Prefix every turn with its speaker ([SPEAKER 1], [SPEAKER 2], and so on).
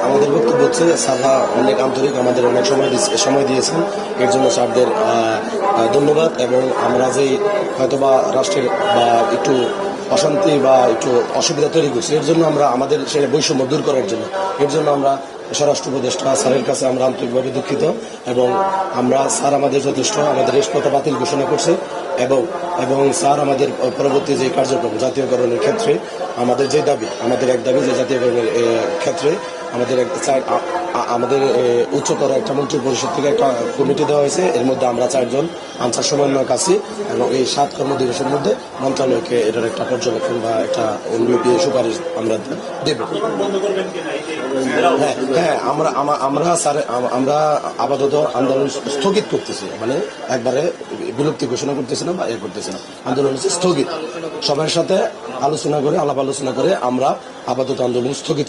[SPEAKER 1] আমাদের বক্তব্য হচ্ছে স্যাররা অনেক আন্তরিক, আমাদের অনেক সময় দিয়েছেন, এর জন্য স্যারদের ধন্যবাদ। এবং আমরা যেই হয়তোবা রাষ্ট্রের বা একটু অশান্তি বা একটু অসুবিধা তৈরি করছি, এর জন্য আমরা আমাদের সেই বৈষম্য দূর করার জন্য এর জন্য আমরা স্বরাষ্ট্র উপদেষ্টা স্যারের কাছে আমরা আন্তরিকভাবে দুঃখিত। এবং আমরা স্যার আমাদের যথেষ্ট, আমাদের রেশপথা বাতিল ঘোষণা করছে এবং স্যার আমাদের পরবর্তী যে কার্যক্রম জাতীয়করণের ক্ষেত্রে আমাদের যে দাবি, আমাদের এক দাবি যে জাতীয়করণের ক্ষেত্রে আমাদের উচ্চতর একটা মন্ত্রী পরিষদ থেকে একটা কমিটি দেওয়া হয়েছে, এর মধ্যে আমরা 4 জন আনসার সমন্বয়ক আছি এবং এই 7 কর্মদিবসের মধ্যে মন্ত্রণালয়কে এটার একটা পর্যবেক্ষণ বা একটা সুপারিশ আমরা দেব। হ্যাঁ, আমরা আপাতত আন্দোলন স্থগিত করতেছি, মানে একবারে বিলুপ্তি ঘোষণা করতেছি না বা করতেছি না, আন্দোলন হচ্ছে স্থগিত। সবার সাথে আলাপ আলোচনা করে আমরা আপাতত আন্দোলন স্থগিত